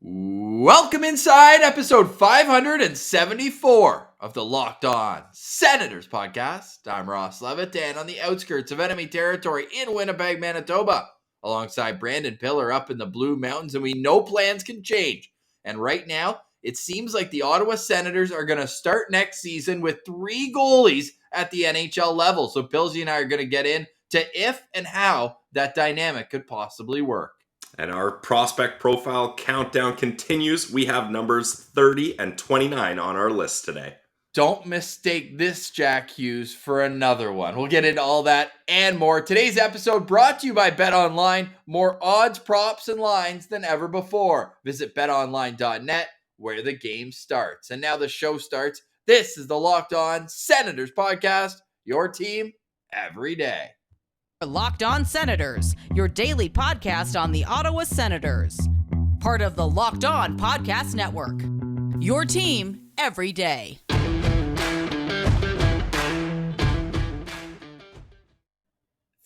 Welcome inside episode 574 of the Locked On Senators podcast. I'm Ross Levitan on the outskirts of enemy territory in Winnipeg, Manitoba, alongside Brandon Piller up in the Blue Mountains, and we know plans can change. And right now, it seems like the Ottawa Senators are going to start next season with 3 goalies at the NHL level. So Pillsy and I are going to get into if and how that dynamic could possibly work. And our prospect profile countdown continues. We have numbers 30 and 29 on our list today. Don't mistake this Jack Hughes for another one. We'll get into all that and more. Today's episode brought to you by BetOnline. More odds, props, and lines than ever before. Visit betonline.net where the game starts. And now the show starts. This is the Locked On Senators podcast. Your team every day. Locked On Senators, your daily podcast on the Ottawa Senators. Part of the Locked On Podcast Network. Your team every day.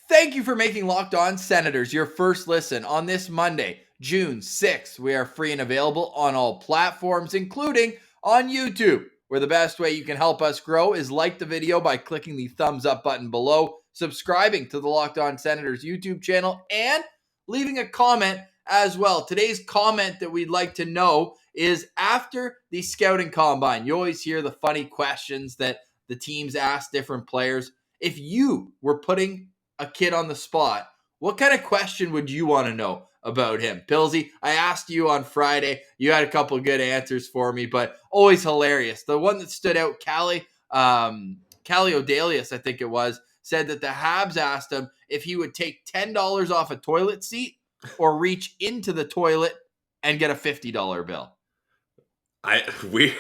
Thank you for making Locked On Senators your first listen on this Monday, June 6th. We are free and available on all platforms, including on YouTube, where the best way you can help us grow is like the video by clicking the thumbs up button below, subscribing to the Locked On Senators YouTube channel, and leaving a comment as well. Today's comment that we'd like to know is after the scouting combine. You always hear the funny questions that the teams ask different players. If you were putting a kid on the spot, what kind of question would you want to know about him? Pillsy, I asked you on Friday. You had a couple of good answers for me, but always hilarious. The one that stood out, Callie O'Dalius, I think it was, said that the Habs asked him if he would take $10 off a toilet seat or reach into the toilet and get a $50 bill. Weird.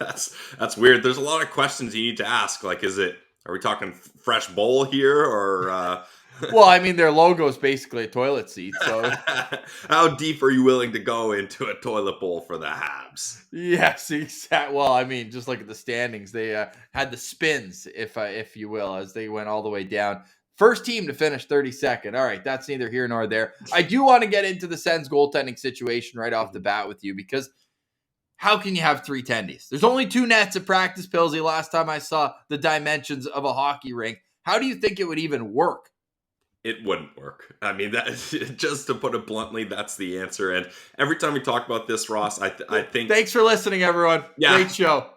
That's weird. There's a lot of questions you need to ask. Like, are we talking fresh bowl here or? Well, I mean, their logo is basically a toilet seat. So, how deep are you willing to go into a toilet bowl for the Habs? Yes, exactly. Well, I mean, just look at the standings. They had the spins, if you will, as they went all the way down. First team to finish 32nd. All right, that's neither here nor there. I do want to get into the Sens goaltending situation right off the bat with you, because how can you have 3 tendies? There's only 2 nets at practice, Pillsy. Last time I saw the dimensions of a hockey rink. How do you think it would even work? It wouldn't work. I mean, just to put it bluntly, that's the answer. And every time we talk about this, Ross, I think... Thanks for listening, everyone. Yeah,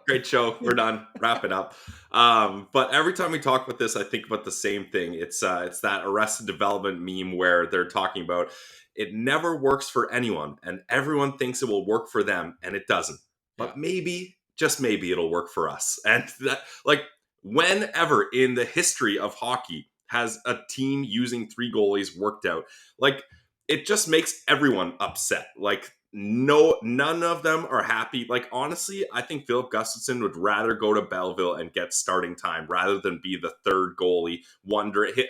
Great show. We're done. Wrap it up. But every time we talk about this, I think about the same thing. It's that Arrested Development meme where they're talking about it never works for anyone, and everyone thinks it will work for them, and it doesn't. But maybe, just maybe, it'll work for us. And that, like, whenever in the history of hockey has a team using 3 goalies worked out, like, it just makes everyone upset. Like, none of them are happy. Like, honestly, I think Filip Gustavsson would rather go to Belleville and get starting time rather than be the 3rd goalie,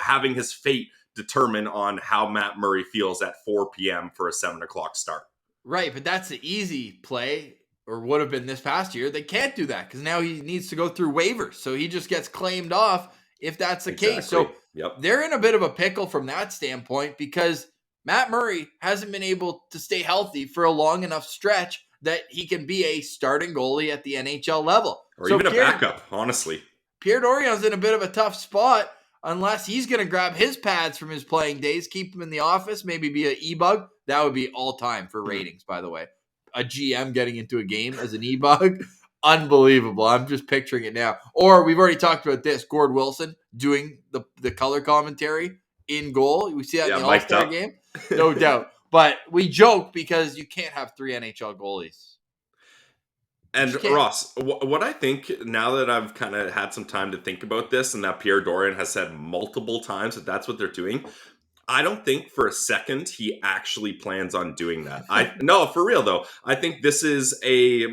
having his fate determine on how Matt Murray feels at 4 p.m. for a 7 o'clock start. Right, but that's the easy play, or would have been this past year. They can't do that because now he needs to go through waivers. So he just gets claimed off if that's the case. So they're in a bit of a pickle from that standpoint, because Matt Murray hasn't been able to stay healthy for a long enough stretch that he can be a starting goalie at the NHL level. Or even a backup, honestly. Pierre Dorion's in a bit of a tough spot unless he's going to grab his pads from his playing days, keep him in the office, maybe be an e-bug. That would be all time for ratings, by the way. A GM getting into a game as an e-bug. Unbelievable. I'm just picturing it now. Or we've already talked about this. Gord Wilson doing the color commentary in goal. We see that in the All-Star game. No doubt. But we joke because you can't have 3 NHL goalies. And Ross, what I think, now that I've kind of had some time to think about this, and that Pierre Dorion has said multiple times that that's what they're doing, I don't think for a second he actually plans on doing that. No, for real though. I think this is a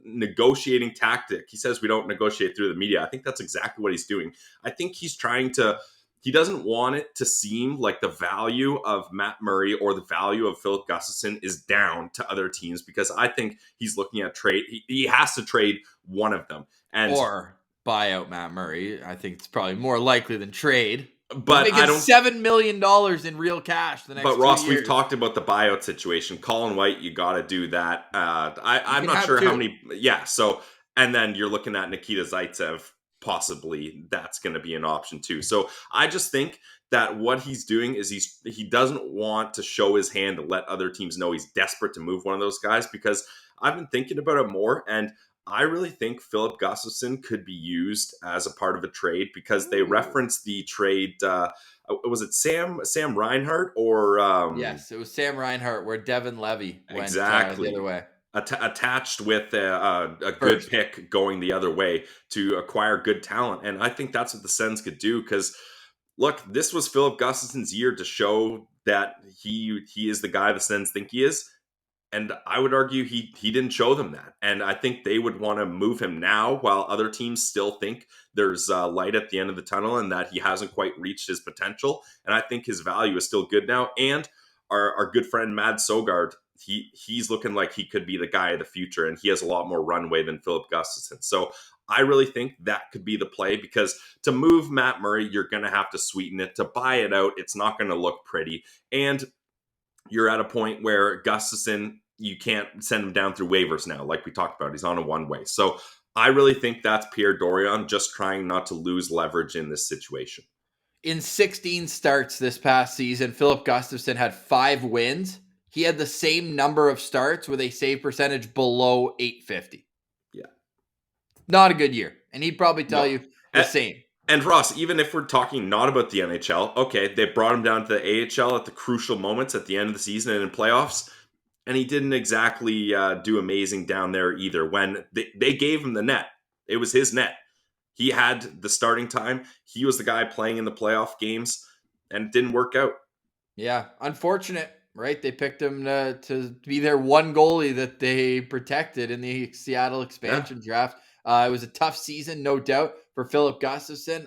negotiating tactic. He says we don't negotiate through the media. I think that's exactly what he's doing. I think he's trying to... He doesn't want it to seem like the value of Matt Murray or the value of Filip Gustavsson is down to other teams, because I think he's looking at trade. He has to trade one of them. Or buy out Matt Murray. I think it's probably more likely than trade. But He's making $7 million in real cash the next 2 But Ross, years. we've talked about the buyout situation. Colin White, you got to do that. I'm can not have sure two. how many. Yeah. So, and then you're looking at Nikita Zaitsev. Possibly that's going to be an option too. So I just think that what he's doing is he doesn't want to show his hand to let other teams know he's desperate to move one of those guys, because I've been thinking about it more, and I really think Filip Gustavsson could be used as a part of a trade, because they reference the trade. Was it Sam Reinhart or Yes, it was Sam Reinhart, where Devin Levy went exactly the other way. Attached with a good First. pick going the other way to acquire good talent. And I think that's what the Sens could do, because look, this was Filip Gustafsson's year to show that he is the guy the Sens think he is. And I would argue he didn't show them that. And I think they would want to move him now, while other teams still think there's light at the end of the tunnel and that he hasn't quite reached his potential. And I think his value is still good now. And our good friend Mad Sogard, he's looking like he could be the guy of the future, and he has a lot more runway than Filip Gustafsson. So I really think that could be the play, because to move Matt Murray, you're going to have to sweeten it. To buy it out, it's not going to look pretty. And you're at a point where Gustafsson, you can't send him down through waivers now, like we talked about. He's on a one-way. So I really think that's Pierre Dorion just trying not to lose leverage in this situation. In 16 starts this past season, Filip Gustavsson had 5 wins. He had the same number of starts with a save percentage below .850. Yeah. Not a good year. And he'd probably tell you the same. And Ross, even if we're talking not about the NHL, okay, they brought him down to the AHL at the crucial moments at the end of the season and in playoffs, and he didn't exactly do amazing down there either. When they gave him the net, it was his net. He had the starting time. He was the guy playing in the playoff games, and it didn't work out. Yeah, unfortunate, right? They picked him to be their one goalie that they protected in the Seattle expansion draft. It was a tough season, no doubt, for Filip Gustavsson.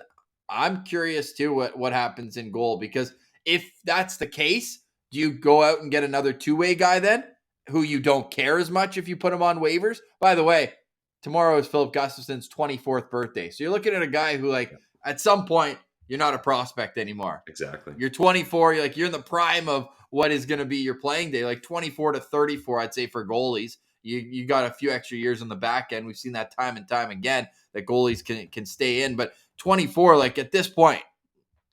I'm curious, too, what happens in goal, because if that's the case, do you go out and get another two-way guy then, who you don't care as much if you put him on waivers? By the way, tomorrow is Filip Gustafsson's 24th birthday. So you're looking at a guy who, like, at some point, you're not a prospect anymore. Exactly. You're 24. You're in the prime of what is going to be your playing day, like 24 to 34, I'd say, for goalies. You got a few extra years on the back end. We've seen that time and time again, that goalies can stay in. But 24, like, at this point,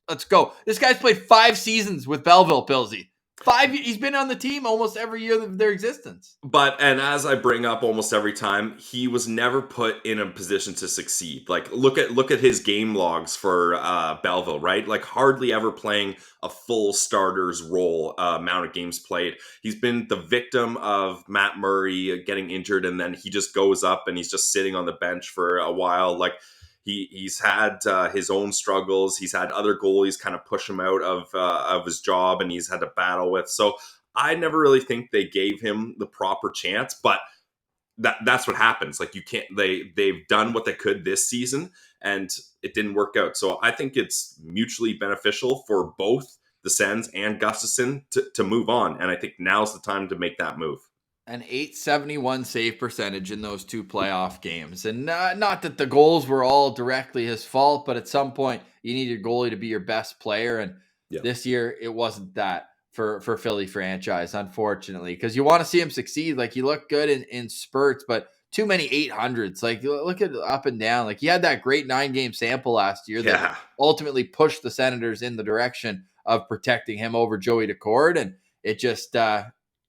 let's go. This guy's played 5 seasons with Belleville, Pilsy. 5. He's been on the team almost every year of their existence. And as I bring up almost every time, he was never put in a position to succeed. Like, look at his game logs for Belleville, right? Like, hardly ever playing a full starter's role, amount of games played. He's been the victim of Matt Murray getting injured, and then he just goes up and he's just sitting on the bench for a while. Like, He's had his own struggles. He's had other goalies kind of push him out of his job, and he's had to battle with. So I never really think they gave him the proper chance, but that's what happens. Like, you can't. They've done what they could this season, and it didn't work out. So I think it's mutually beneficial for both the Sens and Gustafsson to move on, and I think now's the time to make that move. An .871 save percentage in those 2 playoff games. And not that the goals were all directly his fault, but at some point you need your goalie to be your best player. And this year it wasn't that for Philly franchise, unfortunately, because you want to see him succeed. Like, he looked good in spurts, but too many 800s. Like, look at up and down. Like, he had that great 9-game sample last year that ultimately pushed the Senators in the direction of protecting him over Joey Daccord. And it just...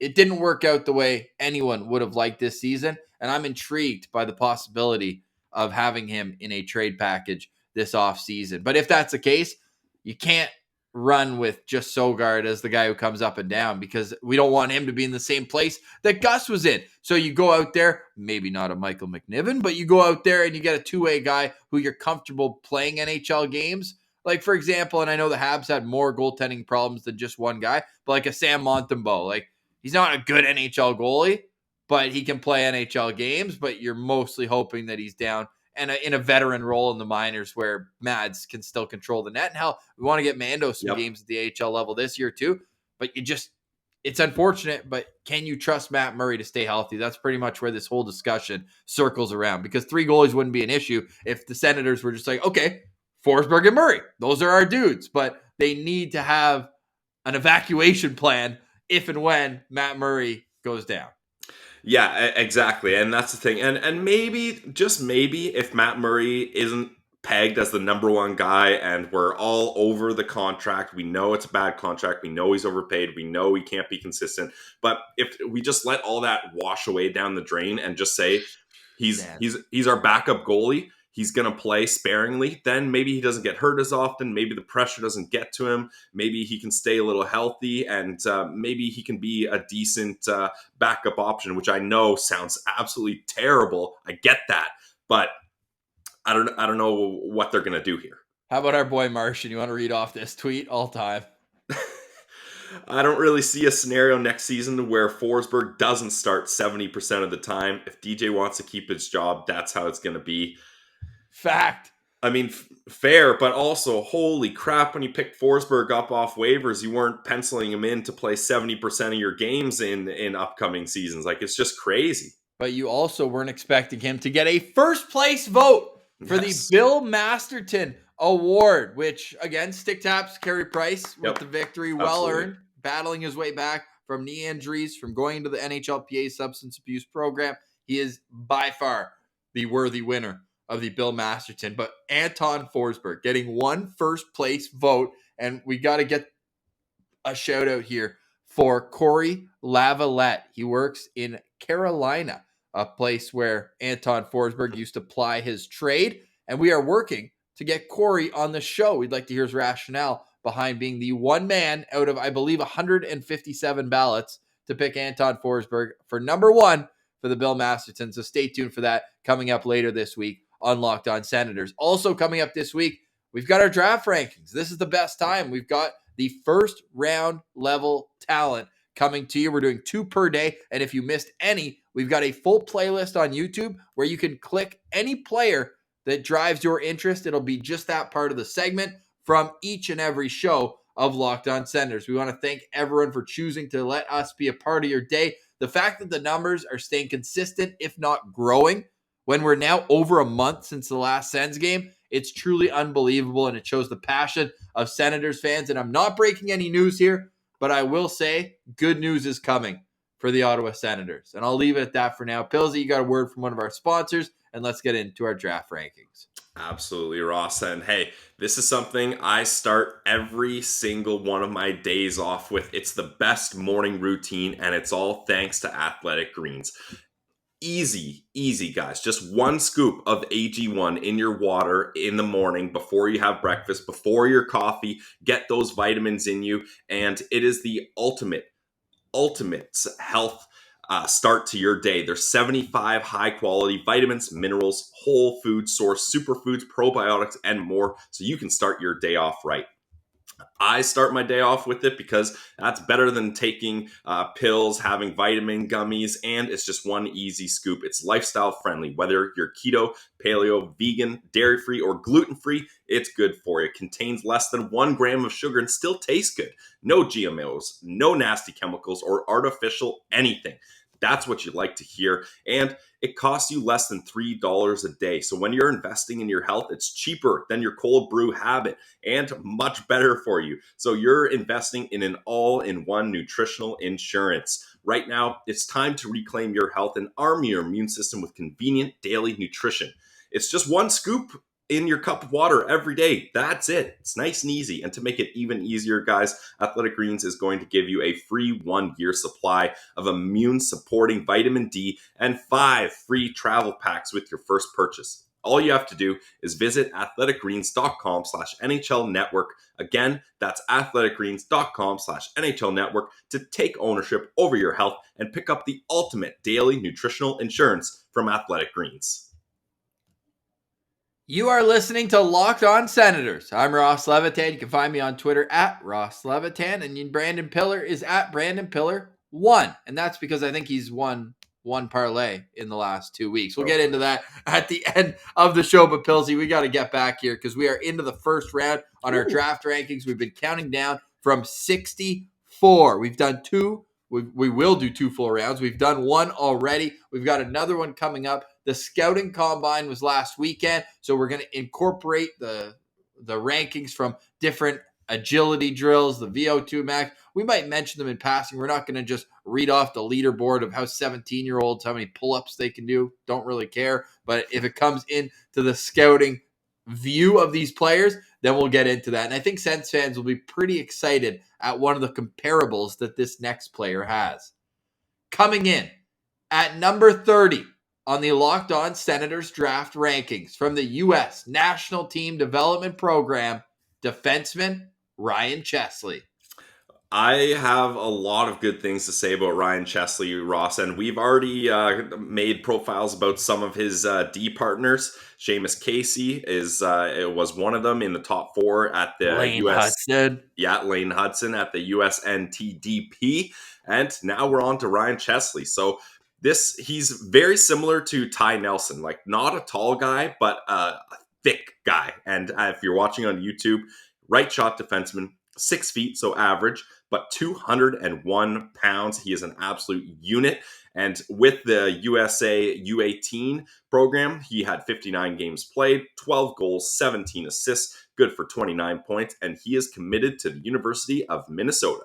it didn't work out the way anyone would have liked this season, and I'm intrigued by the possibility of having him in a trade package this offseason. But if that's the case, you can't run with just Sogard as the guy who comes up and down, because we don't want him to be in the same place that Gus was in. So you go out there, maybe not a Michael McNiven, but you go out there and you get a two-way guy who you're comfortable playing NHL games. Like, for example, and I know the Habs had more goaltending problems than just one guy, but like a Sam Montembeault, like, he's not a good NHL goalie, but he can play NHL games. But you're mostly hoping that he's down and in a veteran role in the minors where Mads can still control the net. And hell, we want to get Mando some games at the AHL level this year too. But it's unfortunate, but can you trust Matt Murray to stay healthy? That's pretty much where this whole discussion circles around, because 3 goalies wouldn't be an issue if the Senators were just like, okay, Forsberg and Murray, those are our dudes. But they need to have an evacuation plan if and when Matt Murray goes down. Yeah, exactly. And that's the thing. And maybe, just maybe, if Matt Murray isn't pegged as the number one guy and we're all over the contract, we know it's a bad contract, we know he's overpaid, we know he can't be consistent. But if we just let all that wash away down the drain and just say he's our backup goalie, he's going to play sparingly, then maybe he doesn't get hurt as often, maybe the pressure doesn't get to him, maybe he can stay a little healthy, and maybe he can be a decent backup option, which I know sounds absolutely terrible. I get that, but I don't know what they're going to do here. How about our boy Martian? You want to read off this tweet all time? I don't really see a scenario next season where Forsberg doesn't start 70% of the time. If DJ wants to keep his job, that's how it's going to be. Fact. I mean, fair, but also, holy crap, when you picked Forsberg up off waivers, you weren't penciling him in to play 70% of your games in upcoming seasons. Like, it's just crazy. But you also weren't expecting him to get a first place vote for the Bill Masterton Award, which, again, Stick Taps, Carey Price with the victory, well earned, battling his way back from knee injuries, from going into the NHLPA substance abuse program. He is by far the worthy winner of the Bill Masterton. But Anton Forsberg getting one first place vote, and we got to get a shout out here for Corey Lavalette. He works in Carolina, a place where Anton Forsberg used to ply his trade, and we are working to get Corey on the show. We'd like to hear his rationale behind being the one man out of, I believe, 157 ballots to pick Anton Forsberg for number one for the Bill Masterton. So stay tuned for that coming up later this week on Locked On Senators. Also coming up this week, we've got our draft rankings. This is the best time. We've got the first round level talent coming to you. We're doing 2 per day. And if you missed any, we've got a full playlist on YouTube where you can click any player that drives your interest. It'll be just that part of the segment from each and every show of Locked On Senators. We want to thank everyone for choosing to let us be a part of your day. The fact that the numbers are staying consistent, if not growing, when we're now over a month since the last Sens game, it's truly unbelievable, and it shows the passion of Senators fans. And I'm not breaking any news here, but I will say good news is coming for the Ottawa Senators. And I'll leave it at that for now. Pillsy, you got a word from one of our sponsors, and let's get into our draft rankings. Absolutely, Ross. And hey, this is something I start every single one of my days off with. It's the best morning routine, and it's all thanks to Athletic Greens. Easy, guys. Just one scoop of AG1 in your water in the morning before you have breakfast, before your coffee. Get those vitamins in you, and it is the ultimate health start to your day. There's 75 high-quality vitamins, minerals, whole food source, superfoods, probiotics, and more, so you can start your day off right. I start my day off with it because that's better than taking pills, having vitamin gummies, and it's just one easy scoop. It's lifestyle friendly. Whether you're keto, paleo, vegan, dairy-free, or gluten-free, it's good for you. It contains less than 1 gram of sugar and still tastes good. No GMOs, no nasty chemicals, or artificial anything. That's what you like to hear. And it costs you less than $3 a day. So when you're investing in your health, it's cheaper than your cold brew habit and much better for you. So you're investing in an all-in-one nutritional insurance. Right now, it's time to reclaim your health and arm your immune system with convenient daily nutrition. It's just one scoop in your cup of water every day. That's it. It's nice and easy. And to make it even easier, guys, Athletic Greens is going to give you a free 1-year supply of immune-supporting vitamin D and 5 free travel packs with your first purchase. All you have to do is visit athleticgreens.com/NHL Network. Again, that's athleticgreens.com/NHL Network to take ownership over your health and pick up the ultimate daily nutritional insurance from Athletic Greens. You are listening to Locked On Senators. I'm Ross Levitan. You can find me on Twitter at Ross Levitan, and Brandon Piller is at Brandon Piller 1. And that's because I think he's won one parlay in the last 2 weeks. We'll get into that at the end of the show. But Pillsy, we got to get back here because we are into the first round on our draft rankings. We've been counting down from 64. We've done 2. We will do 2 full rounds. We've done 1 already. We've got another one coming up. The scouting combine was last weekend, so we're going to incorporate the rankings from different agility drills, the VO2 max. We might mention them in passing. We're not going to just read off the leaderboard of how 17-year-olds, how many pull-ups they can do. Don't really care. But if it comes into the scouting view of these players, then we'll get into that. And I think Sens fans will be pretty excited at one of the comparables that this next player has. Coming in at number 30 on the Locked On Senators draft rankings from the U.S. National Team Development Program, defenseman Ryan Chesley. I have a lot of good things to say about Ryan Chesley, Ross, and we've already made profiles about some of his D partners. Seamus Casey was one of them in the top 4 at the Lane US. Hudson. Yeah, Lane Hudson at the USNTDP. And now we're on to Ryan Chesley. So he's very similar to Ty Nelson, like not a tall guy, but a thick guy. And if you're watching on YouTube, right shot defenseman, 6 feet, so average, but 201 pounds. He is an absolute unit. And with the USA U18 program, he had 59 games played, 12 goals, 17 assists, good for 29 points, and he is committed to the University of Minnesota.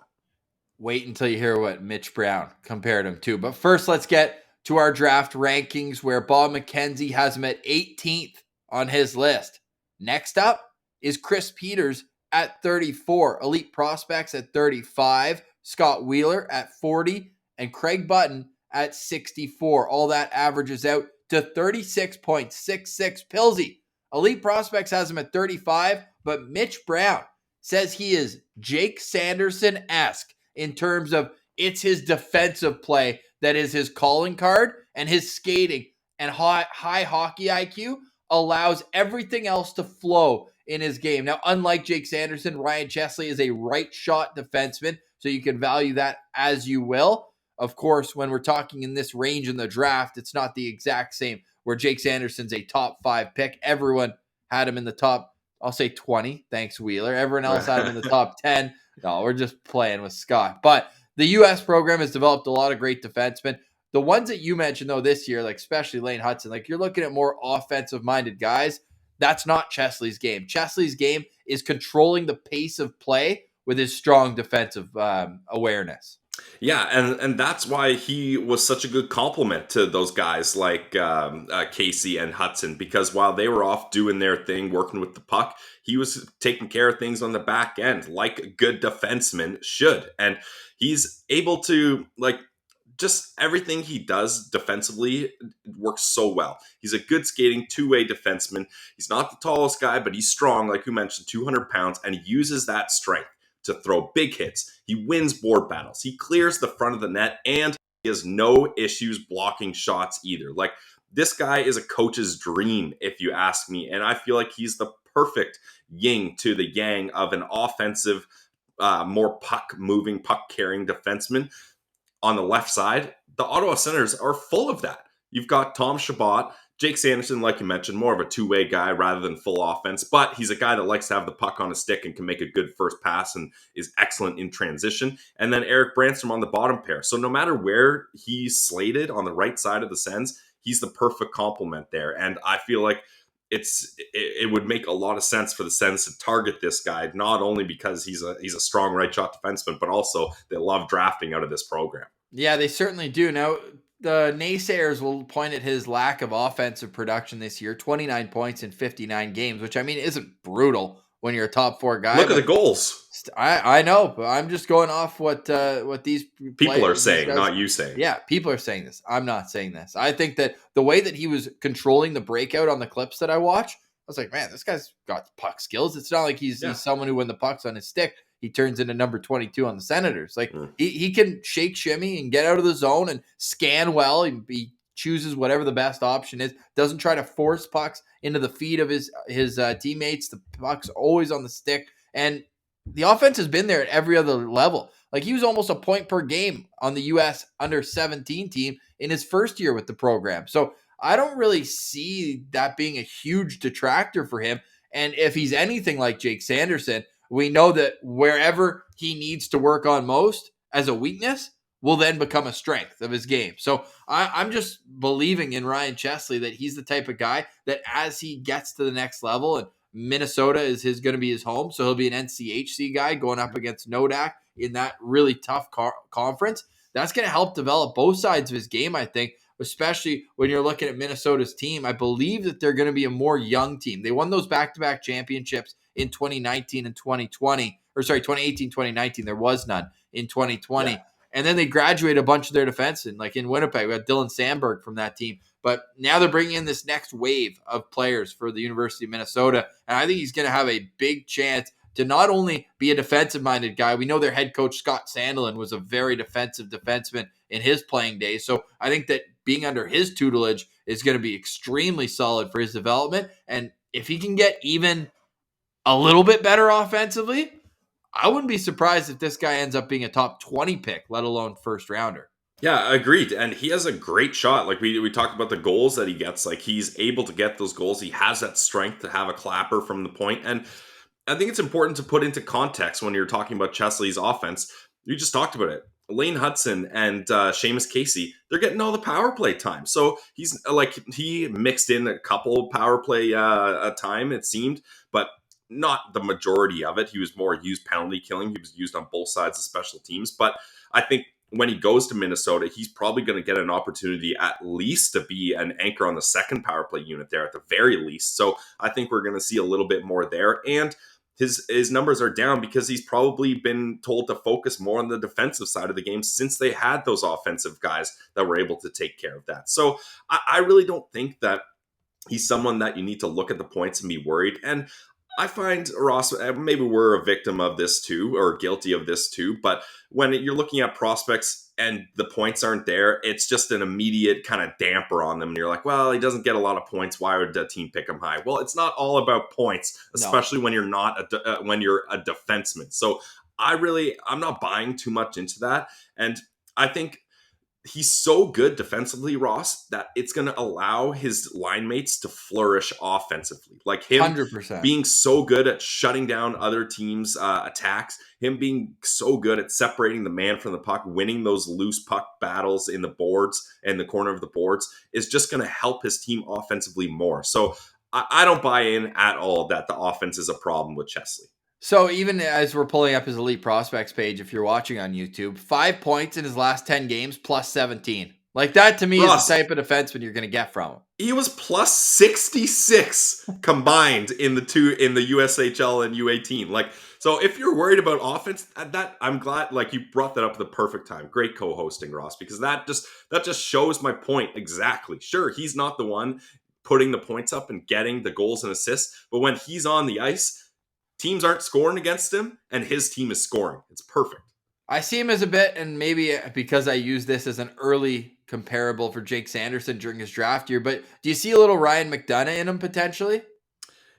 Wait until you hear what Mitch Brown compared him to. But first, let's get to our draft rankings where Bob McKenzie has him at 18th on his list. Next up is Chris Peters at 34, Elite Prospects at 35, Scott Wheeler at 40, and Craig Button at 64. All that averages out to 36.66 Pilsy. Elite Prospects has him at 35, but Mitch Brown says he is Jake Sanderson-esque in terms of it's his defensive play that is his calling card, and his skating and high hockey IQ allows everything else to flow in his game. Now, unlike Jake Sanderson, Ryan Chesley is a right shot defenseman, so you can value that as you will. Of course, when we're talking in this range in the draft, it's not the exact same where Jake Sanderson's a top 5 pick. Everyone had him in the top, I'll say 20. Thanks, Wheeler. Everyone else had him in the top 10. No, we're just playing with Scott. But the U.S. program has developed a lot of great defensemen. The ones that you mentioned, though, this year, like especially Lane Hudson, like you're looking at more offensive-minded guys. That's not Chesley's game. Chesley's game is controlling the pace of play with his strong defensive awareness. Yeah, and that's why he was such a good complement to those guys like Casey and Hudson, because while they were off doing their thing, working with the puck, he was taking care of things on the back end like a good defenseman should. And he's able to, like, just everything he does defensively works so well. He's a good skating two-way defenseman. He's not the tallest guy, but he's strong, like you mentioned, 200 pounds, and he uses that strength to throw big hits. He wins board battles. He clears the front of the net, and he has no issues blocking shots either. Like, this guy is a coach's dream, if you ask me, and I feel like he's the perfect yin to the yang of an offensive, more puck-moving, puck-carrying defenseman. On the left side, the Ottawa Senators are full of that. You've got Tom Chabot, Jake Sanderson, like you mentioned, more of a two-way guy rather than full offense, but he's a guy that likes to have the puck on his stick and can make a good first pass and is excellent in transition. And then Eric Branstrom on the bottom pair. So no matter where he's slated on the right side of the Sens, he's the perfect complement there. And I feel like it would make a lot of sense for the Sens to target this guy, not only because he's a strong right shot defenseman, but also they love drafting out of this program. Yeah, they certainly do. Now, the naysayers will point at his lack of offensive production this year, 29 points in 59 games, which I mean isn't brutal when you're a top 4 guy. Look at the goals. I know, but I'm just going off what these people are saying, not you saying. Yeah, people are saying this. I'm not saying this. I think that the way that he was controlling the breakout on the clips that I watch, I was like, man, this guy's got puck skills. It's not like he's someone who, when the puck's on his stick, he turns into number 22 on the Senators. Like he can shake, shimmy, and get out of the zone and scan well. He chooses whatever the best option is. Doesn't try to force pucks into the feet of his teammates. The puck's always on the stick, and the offense has been there at every other level. Like he was almost a point per game on the U.S. under-17 team in his first year with the program. So I don't really see that being a huge detractor for him. And if he's anything like Jake Sanderson, we know that wherever he needs to work on most as a weakness will then become a strength of his game. So I'm just believing in Ryan Chesley that he's the type of guy that as he gets to the next level and Minnesota is going to be his home, so he'll be an NCHC guy going up against Nodak in that really tough conference. That's going to help develop both sides of his game, I think, especially when you're looking at Minnesota's team. I believe that they're going to be a more young team. They won those back-to-back championships in 2019 and 2020. Or sorry, 2018, 2019. There was none in 2020. Yeah. And then they graduated a bunch of their defensemen. Like in Winnipeg, we had Dylan Sandberg from that team. But now they're bringing in this next wave of players for the University of Minnesota. And I think he's going to have a big chance to not only be a defensive-minded guy. We know their head coach, Scott Sandelin, was a very defensive defenseman in his playing days. So I think that being under his tutelage is going to be extremely solid for his development. And if he can get even a little bit better offensively, I wouldn't be surprised if this guy ends up being a top 20 pick, let alone first rounder. Yeah, agreed. And he has a great shot. Like we talked about the goals that he gets. Like he's able to get those goals. He has that strength to have a clapper from the point. And I think it's important to put into context when you're talking about Chesley's offense. You just talked about it. Lane Hudson and Seamus Casey, they're getting all the power play time. So he's like, he mixed in a couple power play time, it seemed, but not the majority of it. He was more used penalty killing. He was used on both sides of special teams. But I think when he goes to Minnesota, he's probably going to get an opportunity at least to be an anchor on the second power play unit there at the very least. So I think we're going to see a little bit more there. And his numbers are down because he's probably been told to focus more on the defensive side of the game since they had those offensive guys that were able to take care of that. So I really don't think that he's someone that you need to look at the points and be worried. And I find, Ross, maybe we're a victim of this too, or guilty of this too, but when you're looking at prospects and the points aren't there, it's just an immediate kind of damper on them. And you're like, well, he doesn't get a lot of points. Why would the team pick him high? Well, it's not all about points, especially when you're not when you're a defenseman. So I'm not buying too much into that. And I think he's so good defensively, Ross, that it's going to allow his line mates to flourish offensively. Like him 100%. Being so good at shutting down other teams' attacks, him being so good at separating the man from the puck, winning those loose puck battles in the boards and the corner of the boards is just going to help his team offensively more. So I don't buy in at all that the offense is a problem with Chesley. So even as we're pulling up his Elite Prospects page, if you're watching on YouTube, 5 points in his last 10 games, plus 17. Like that to me is the type of defenseman you're going to get from him. He was plus 66 combined in the USHL and U18. Like, so if you're worried about offense, that I'm glad like you brought that up at the perfect time. Great co-hosting, Ross, because that just shows my point exactly. Sure, he's not the one putting the points up and getting the goals and assists, but when he's on the ice, teams aren't scoring against him, and his team is scoring. It's perfect. I see him as a bit, and maybe because I use this as an early comparable for Jake Sanderson during his draft year, but do you see a little Ryan McDonough in him potentially?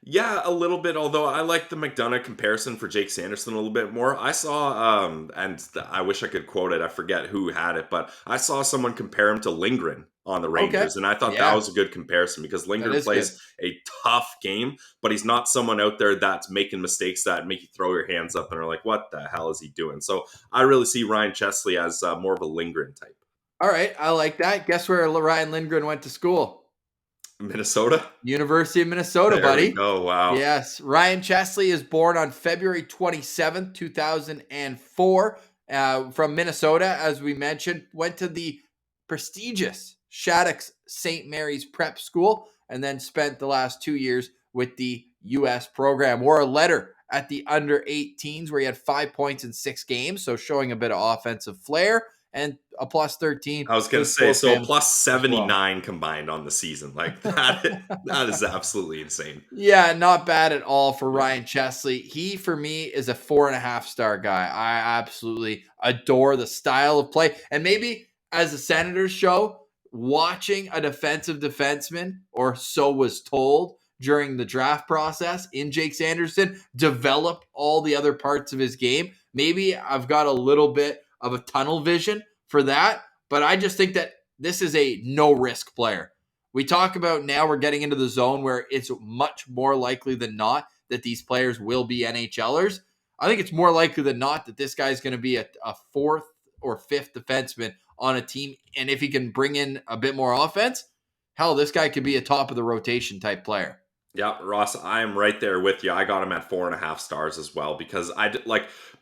Yeah, a little bit, although I like the McDonough comparison for Jake Sanderson a little bit more. I saw, I wish I could quote it, I forget who had it, but I saw someone compare him to Lindgren on the Rangers, and I thought that was a good comparison because Lindgren plays a tough game, but he's not someone out there that's making mistakes that make you throw your hands up and are like, what the hell is he doing? So I really see Ryan Chesley as more of a Lindgren type. All right, I like that. Guess where Ryan Lindgren went to school? Minnesota? University of Minnesota, there buddy. Oh, wow. Yes. Ryan Chesley is born on February 27th, 2004 from Minnesota, as we mentioned. Went to the prestigious Shattuck's St. Mary's Prep School and then spent the last 2 years with the U.S. program. Wore a letter at the under 18s where he had 5 points in 6 games, so showing a bit of offensive flair. And a plus 13. I was going to say, so plus 79 combined on the season. Like that is absolutely insane. Yeah, not bad at all for Ryan Chesley. He, for me, is a 4.5-star guy. I absolutely adore the style of play. And maybe as a Senators show, watching a defensive defenseman, or so was told during the draft process in Jake Sanderson, develop all the other parts of his game. Maybe I've got a little bit of a tunnel vision for that, but I just think that this is a no-risk player. We talk about now we're getting into the zone where it's much more likely than not that these players will be NHLers. I think it's more likely than not that this guy's going to be a 4th or 5th defenseman on a team, and if he can bring in a bit more offense, hell, this guy could be a top-of-the-rotation type player. Yeah, Ross, I am right there with you. I got him at 4.5 stars as well because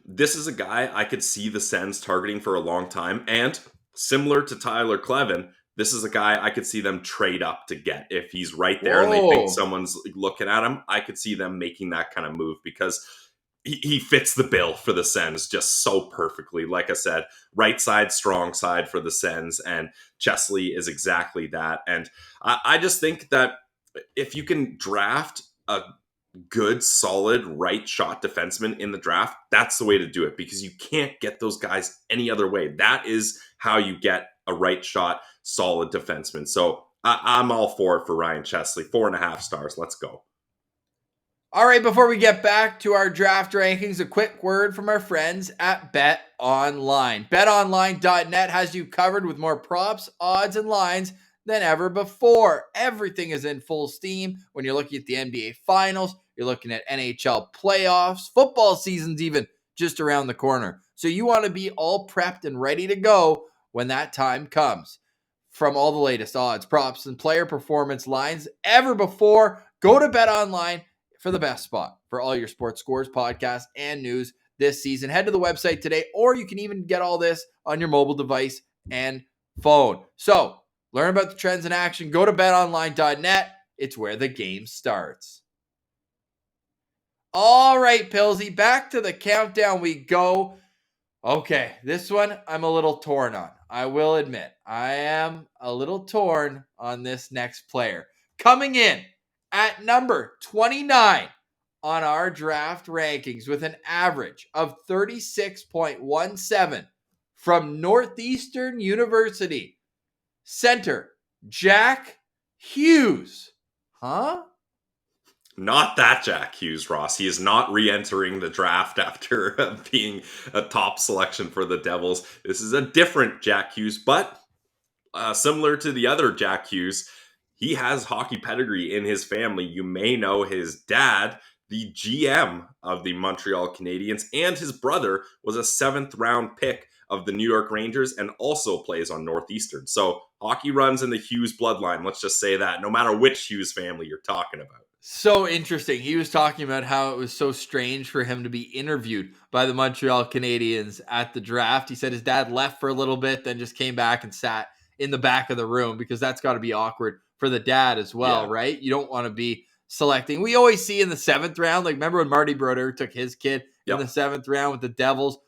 this is a guy I could see the Sens targeting for a long time. And similar to Tyler Klevin, this is a guy I could see them trade up to get. If he's right there and they think Whoa. someone's looking at him, I could see them making that kind of move because he fits the bill for the Sens just so perfectly. Like I said, right side, strong side for the Sens, and Chesley is exactly that. And I just think that if you can draft a good, solid right shot defenseman in the draft, that's the way to do it because you can't get those guys any other way. That is how you get a right shot, solid defenseman. So I'm all for it for Ryan Chesley. 4.5 stars. Let's go. All right, before we get back to our draft rankings, a quick word from our friends at BetOnline. BetOnline.net has you covered with more props, odds, and lines than ever before. Everything is in full steam when you're looking at the NBA Finals, you're looking at NHL Playoffs, football season's even just around the corner. So you want to be all prepped and ready to go when that time comes. From all the latest odds, props, and player performance lines ever before, go to BetOnline for the best spot for all your sports scores, podcasts, and news this season. Head to the website today, or you can even get all this on your mobile device and phone. So, learn about the trends in action. Go to betonline.net. It's where the game starts. All right, Pillsy, back to the countdown we go. Okay, this one I'm a little torn on. I will admit, I am a little torn on this next player. Coming in at number 29 on our draft rankings with an average of 36.17 from Northeastern University, center Jack Hughes. Huh? Not that Jack Hughes, Ross. He is not re-entering the draft after being a top selection for the Devils. This is a different Jack Hughes, but similar to the other Jack Hughes, he has hockey pedigree in his family. You may know his dad, the GM of the Montreal Canadiens, and his brother was a 7th-round pick of the New York Rangers and also plays on Northeastern. So hockey runs in the Hughes bloodline. Let's just say that, no matter which Hughes family you're talking about. So interesting. He was talking about how it was so strange for him to be interviewed by the Montreal Canadiens at the draft. He said his dad left for a little bit, then just came back and sat in the back of the room because that's got to be awkward for the dad as well, right? You don't want to be selecting. We always see in the 7th round, like remember when Marty Brodeur took his kid in the 7th round with the Devils?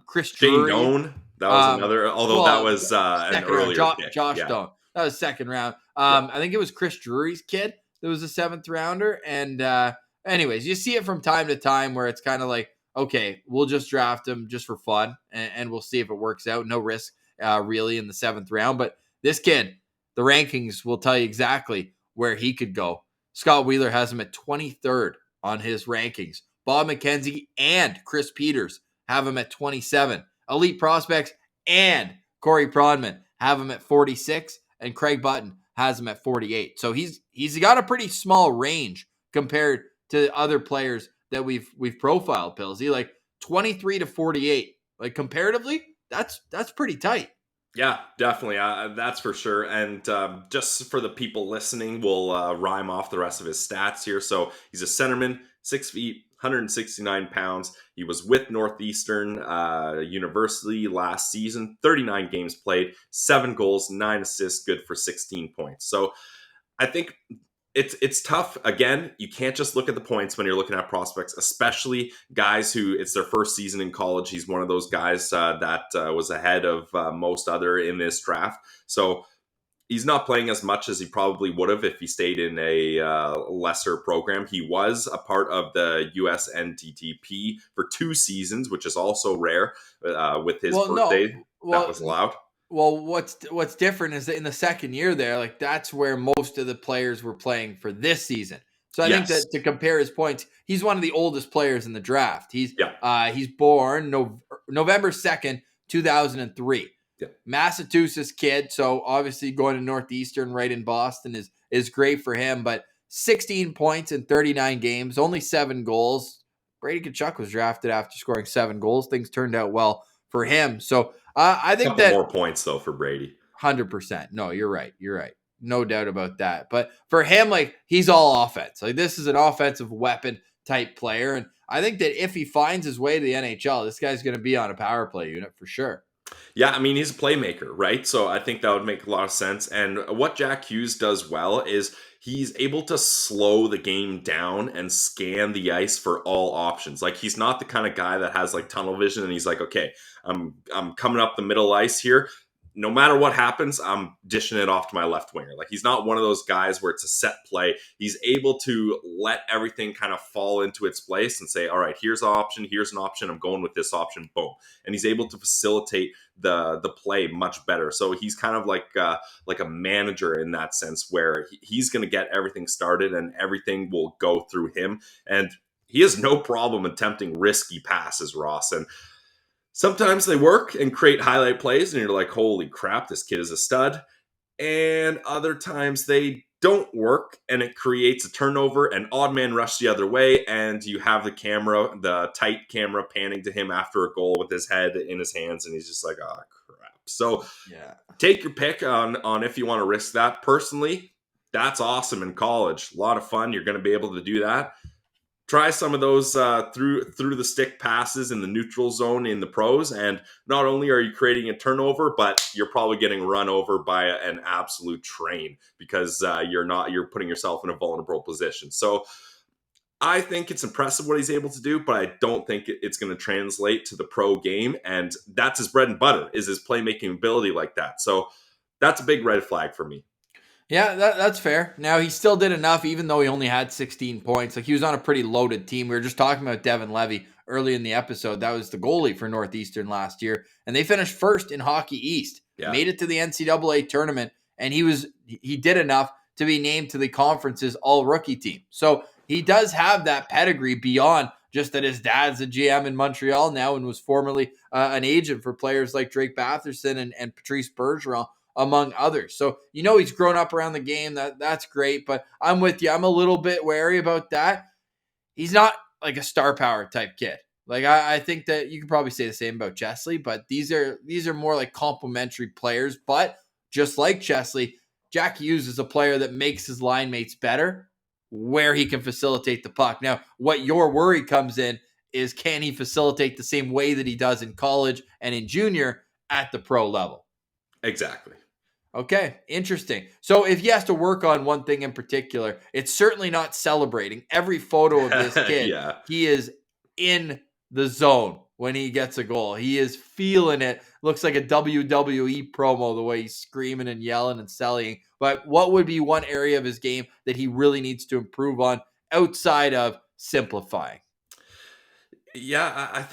Chris Drury. Doan, that was another, although that was an earlier pick. Josh Doan. That was 2nd round. I think it was Chris Drury's kid. There was a 7th rounder. And anyways, you see it from time to time where it's kind of like, okay, we'll just draft him just for fun and we'll see if it works out. No risk really in the 7th round. But this kid, the rankings will tell you exactly where he could go. Scott Wheeler has him at 23rd on his rankings. Bob McKenzie and Chris Peters have him at 27. Elite Prospects and Corey Pronman have him at 46. And Craig Button has him at 48. So he's got a pretty small range compared to other players that we've profiled, Pillsy. Like 23 to 48. Like comparatively, that's pretty tight. Yeah, definitely. That's for sure. And just for the people listening, we'll rhyme off the rest of his stats here. So he's a centerman, 6 feet, 169 pounds. He was with Northeastern University last season, 39 games played, 7 goals, 9 assists, good for 16 points. So I think it's tough. Again, you can't just look at the points when you're looking at prospects, especially guys who it's their first season in college. He's one of those guys that was ahead of most other in this draft. So he's not playing as much as he probably would have if he stayed in a lesser program. He was a part of the USNTTP for 2 seasons, which is also rare with his birthday. That was allowed. Well, what's different is that in the 2nd year there, like that's where most of the players were playing for this season. So I think that to compare his points, he's one of the oldest players in the draft. He's born November 2nd, 2003. Yeah. Massachusetts kid, so obviously going to Northeastern right in Boston is great for him, but 16 points in 39 games, only 7 goals. Brady Tkachuk was drafted after scoring 7 goals. Things turned out well for him. So I think that more points though for Brady. 100%. No, you're right. No doubt about that. But for him, like, he's all offense. Like, this is an offensive weapon type player. And I think that if he finds his way to the NHL, this guy's going to be on a power play unit for sure. Yeah, I mean, he's a playmaker, right? So I think that would make a lot of sense. And what Jack Hughes does well is he's able to slow the game down and scan the ice for all options. Like, he's not the kind of guy that has like tunnel vision and he's like, okay, I'm coming up the middle ice here. No matter what happens, I'm dishing it off to my left winger. Like, he's not one of those guys where it's a set play. He's able to let everything kind of fall into its place and say, all right, here's an option, I'm going with this option, boom. And he's able to facilitate the play much better. So he's kind of like a manager in that sense, where he's going to get everything started and everything will go through him. And he has no problem attempting risky passes, Ross. And sometimes they work and create highlight plays, and you're like, holy crap, this kid is a stud. And other times they don't work, and it creates a turnover, an odd man rush the other way, and you have the tight camera panning to him after a goal with his head in his hands, and he's just like, oh, crap. So Yeah. take your pick on if you want to risk that. Personally, that's awesome in college. A lot of fun. You're going to be able to do that. Try some of those through the stick passes in the neutral zone in the pros, and not only are you creating a turnover, but you're probably getting run over by an absolute train because you're putting yourself in a vulnerable position. So I think it's impressive what he's able to do, but I don't think it's going to translate to the pro game, and that's his bread and butter, is his playmaking ability like that. So that's a big red flag for me. Yeah, that's fair. Now, he still did enough, even though he only had 16 points. Like, he was on a pretty loaded team. We were just talking about Devin Levy early in the episode. That was the goalie for Northeastern last year. And they finished first in Hockey East. Yeah. Made it to the NCAA tournament. And he did enough to be named to the conference's all-rookie team. So he does have that pedigree beyond just that his dad's a GM in Montreal now and was formerly an agent for players like Drake Batherson and Patrice Bergeron, among others. So, he's grown up around the game. That's great, but I'm with you. I'm a little bit wary about that. He's not like a star power type kid. Like, I think that you could probably say the same about Chesley, but these are more like complementary players. But just like Chesley, Jack Hughes is a player that makes his line mates better where he can facilitate the puck. Now, what your worry comes in is, can he facilitate the same way that he does in college and in junior at the pro level? Exactly. Okay, interesting. So if he has to work on one thing in particular, it's certainly not celebrating. Every photo of this kid, Yeah. He is in the zone when he gets a goal. He is feeling it. Looks like a WWE promo, the way he's screaming and yelling and selling. But what would be one area of his game that he really needs to improve on outside of simplifying? Yeah,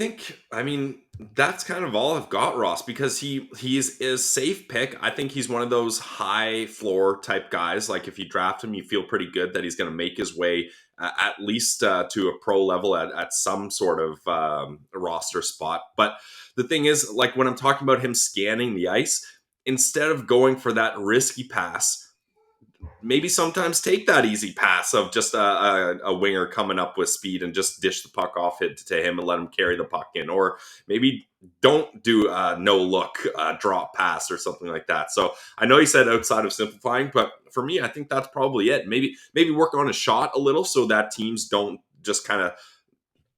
I mean, that's kind of all I've got, Ross, because he's a safe pick. I think he's one of those high floor type guys. Like, if you draft him, you feel pretty good that he's going to make his way at least to a pro level at some sort of roster spot. But the thing is, like, when I'm talking about him scanning the ice, instead of going for that risky pass, maybe sometimes take that easy pass of just a winger coming up with speed and just dish the puck off it to him and let him carry the puck in. Or maybe don't do a no-look drop pass or something like that. So I know you said outside of simplifying, but for me, I think that's probably it. Maybe work on a shot a little so that teams don't just kind of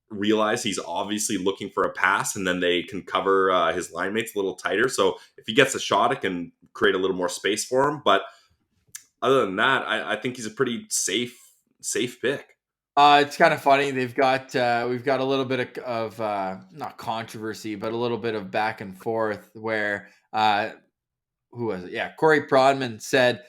realize he's obviously looking for a pass, and then they can cover his line mates a little tighter. So if he gets a shot, it can create a little more space for him. But other than that, I think he's a pretty safe pick. It's kind of funny. We've got a little bit of not controversy, but a little bit of back and forth where who was it? Yeah, Corey Prodman said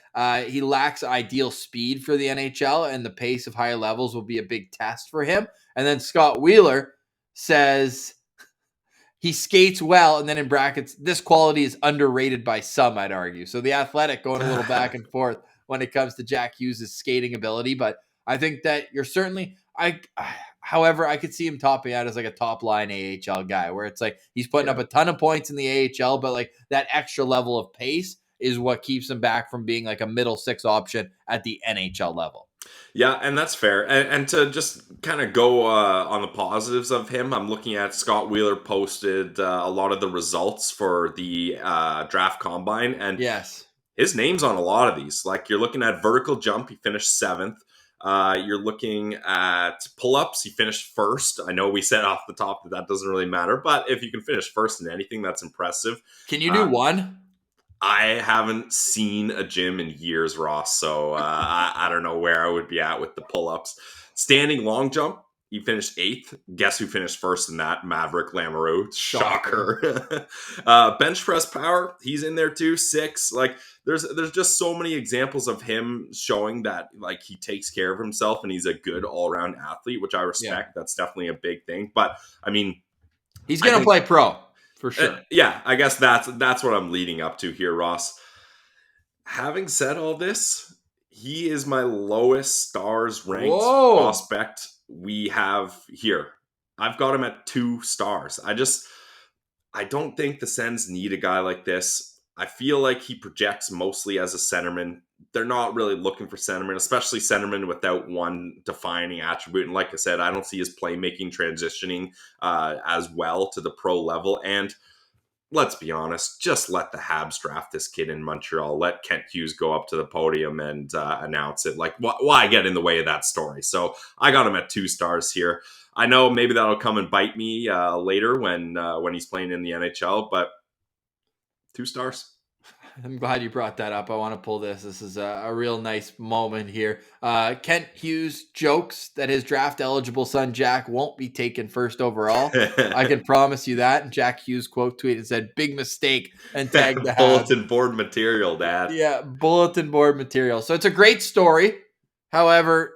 he lacks ideal speed for the NHL, and the pace of higher levels will be a big test for him. And then Scott Wheeler says he skates well, and then in brackets, this quality is underrated by some, I'd argue. So the Athletic going a little back and forth when it comes to Jack Hughes' skating ability, but I think that you're certainly however, I could see him topping out as like a top line AHL guy where it's like he's putting up a ton of points in the AHL, but like that extra level of pace is what keeps him back from being like a middle six option at the NHL level. Yeah, and that's fair. And to just kind of go on the positives of him, I'm looking at Scott Wheeler posted a lot of the results for the draft combine, and yes, his name's on a lot of these. Like, you're looking at vertical jump, he finished 7th. You're looking at pull-ups, he finished 1st. I know we said off the top that doesn't really matter, but if you can finish 1st in anything, that's impressive. Can you do one? I haven't seen a gym in years, Ross, so I don't know where I would be at with the pull-ups. Standing long jump, he finished 8th. Guess who finished 1st in that? Maverick Lamoureux. Shocker. Bench press power, he's in there too, 6. Like, there's just so many examples of him showing that, like, he takes care of himself and he's a good all-around athlete, which I respect. Yeah. That's definitely a big thing. But, I mean, he's going to play pro. For sure. Yeah, I guess that's what I'm leading up to here, Ross. Having said all this, he is my lowest stars ranked prospect we have here. I've got him at 2 stars. I don't think the Sens need a guy like this. I feel like he projects mostly as a centerman. They're not really looking for centerman, especially centerman without one defining attribute. And like I said, I don't see his playmaking transitioning as well to the pro level. And let's be honest, just let the Habs draft this kid in Montreal. Let Kent Hughes go up to the podium and announce it. Like, why get in the way of that story? So I got him at 2 stars here. I know maybe that'll come and bite me later when he's playing in the NHL, but 2 stars. I'm glad you brought that up. I want to pull this. This is a real nice moment here. Kent Hughes jokes that his draft-eligible son, Jack, won't be taken 1st overall. I can promise you that. And Jack Hughes quote tweeted and said, "Big mistake," and tagged the bulletin board material, Dad. Yeah, bulletin board material. So it's a great story. However,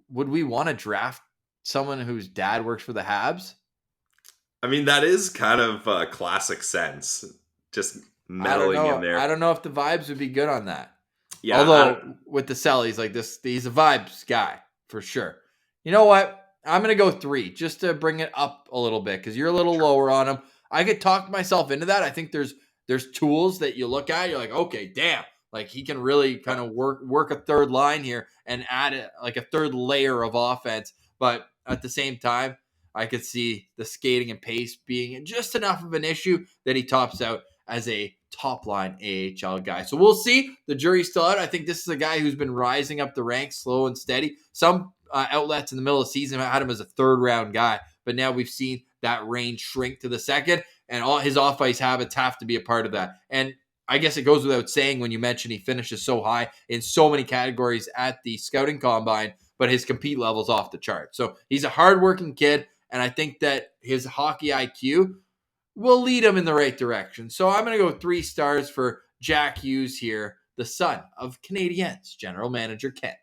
would we want to draft someone whose dad works for the Habs? I mean, that is kind of a classic Sens. Just meddling in there. I don't know if the vibes would be good on that. Yeah. Although with the Sellies, like this, he's a vibes guy for sure. You know what? I'm going to go 3 just to bring it up a little bit because you're a little lower on him. I could talk myself into that. I think there's tools that you look at. You're like, okay, damn. Like he can really kind of work a third line here and add a 3rd layer of offense. But at the same time, I could see the skating and pace being just enough of an issue that he tops out as a top line AHL guy. So we'll see. The jury's still out. I think this is a guy who's been rising up the ranks slow and steady. Some outlets in the middle of the season had him as a 3rd round guy, but now we've seen that range shrink to the 2nd, and all his off-ice habits have to be a part of that. And I guess it goes without saying when you mention he finishes so high in so many categories at the scouting combine, but his compete level's off the chart. So he's a hardworking kid, and I think that his hockey IQ will lead him in the right direction. So I'm going to go 3 stars for Jack Hughes here, the son of Canadiens general manager Kent.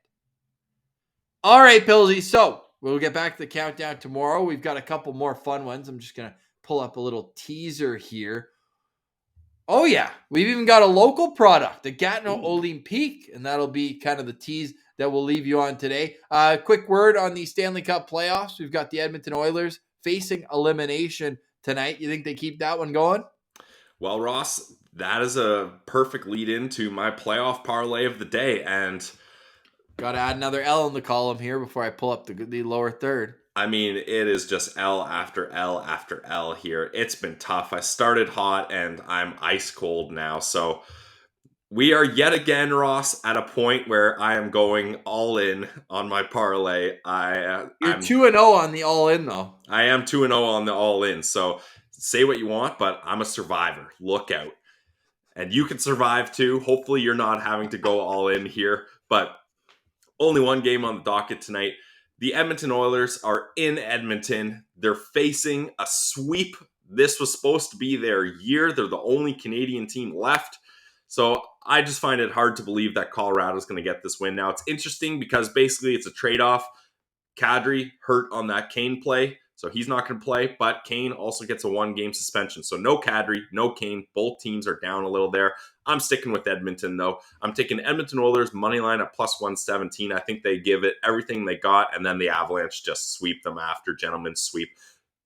All right, Pillsy. So we'll get back to the countdown tomorrow. We've got a couple more fun ones. I'm just going to pull up a little teaser here. Oh, yeah. We've even got a local product, the Gatineau Olympique, and that'll be kind of the tease that we'll leave you on today. Quick word on the Stanley Cup playoffs. We've got the Edmonton Oilers facing elimination tonight. You think they keep that one going? Well, Ross, that is a perfect lead into my playoff parlay of the day. And got to add another L in the column here before I pull up the lower third. I mean, it is just L after L after L here. It's been tough. I started hot and I'm ice cold now. So we are yet again, Ross, at a point where I am going all in on my parlay. You're 2-0 on the all in, though. I am 2-0 on the all in. So say what you want, but I'm a survivor. Look out. And you can survive too. Hopefully you're not having to go all in here. But only one game on the docket tonight. The Edmonton Oilers are in Edmonton. They're facing a sweep. This was supposed to be their year. They're the only Canadian team left. So I just find it hard to believe that Colorado is going to get this win. Now, it's interesting because basically it's a trade-off. Kadri hurt on that Kane play, so he's not going to play. But Kane also gets a 1-game suspension. So no Kadri, no Kane. Both teams are down a little there. I'm sticking with Edmonton, though. I'm taking Edmonton Oilers money line at plus 117. I think they give it everything they got, and then the Avalanche just sweep them after gentlemen's sweep.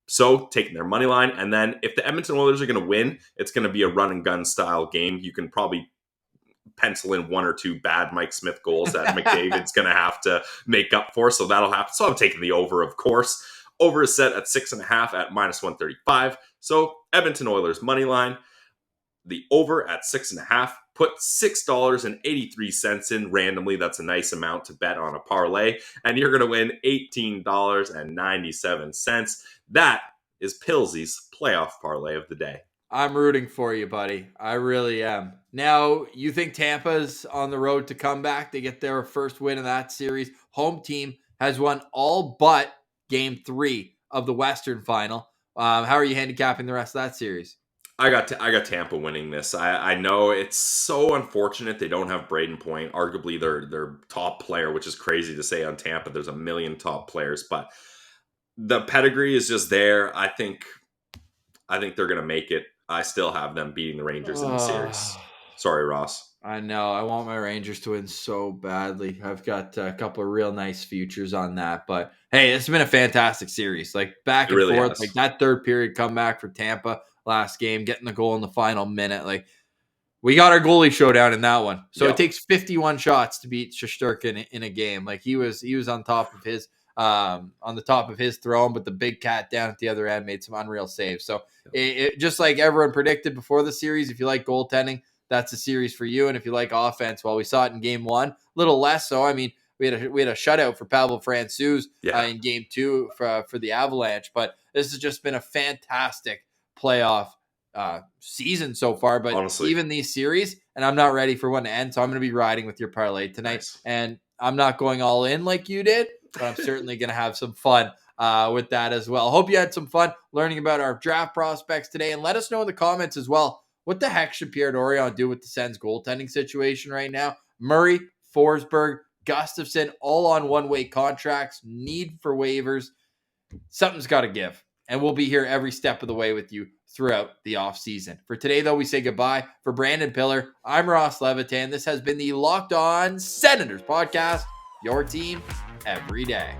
So taking their money line, and then if the Edmonton Oilers are going to win, it's going to be a run and gun style game. You can probably pencil in 1 or 2 bad Mike Smith goals that McDavid's going to have to make up for. So that'll happen. So I'm taking the over, of course. Over is set at 6.5 at minus 135. So Edmonton Oilers money line. The over at 6.5, Put $6.83 in randomly. That's a nice amount to bet on a parlay. And you're going to win $18.97. That is Pillsy's playoff parlay of the day. I'm rooting for you, buddy. I really am. Now, you think Tampa's on the road to come back? They get their first win in that series. Home team has won all but Game 3 of the Western Final. How are you handicapping the rest of that series? I got Tampa winning this. I know it's so unfortunate they don't have Braden Point, arguably their top player, which is crazy to say on Tampa. There's a million top players, but the pedigree is just there. I think they're going to make it. I still have them beating the Rangers in the series. Sorry, Ross. I know. I want my Rangers to win so badly. I've got a couple of real nice futures on that. But, hey, it's been a fantastic series. Like, back and really forth. has. Like, that third period comeback for Tampa last game, getting the goal in the final minute. Like, we got our goalie showdown in that one. So It takes 51 shots to beat Shesterkin in a game. Like, he was on top of his on the top of his throne, but the big cat down at the other end made some unreal saves. So it just like everyone predicted before the series, if you like goaltending, that's a series for you. And if you like offense, well, we saw it in Game 1, a little less so. I mean, we had a shutout for Pavel Francouz in Game 2 for the Avalanche, but this has just been a fantastic playoff season so far. But honestly, even these series, and I'm not ready for one to end, so I'm going to be riding with your parlay tonight. Nice. And I'm not going all in like you did, but I'm certainly going to have some fun with that as well. Hope you had some fun learning about our draft prospects today, and let us know in the comments as well. What the heck should Pierre Dorion do with the Sens goaltending situation right now? Murray, Forsberg, Gustavsson, all on one-way contracts, need for waivers. Something's got to give, and we'll be here every step of the way with you throughout the offseason. For today, though, we say goodbye. For Brandon Piller, I'm Ross Levitan. This has been the Locked On Senators podcast, your team every day.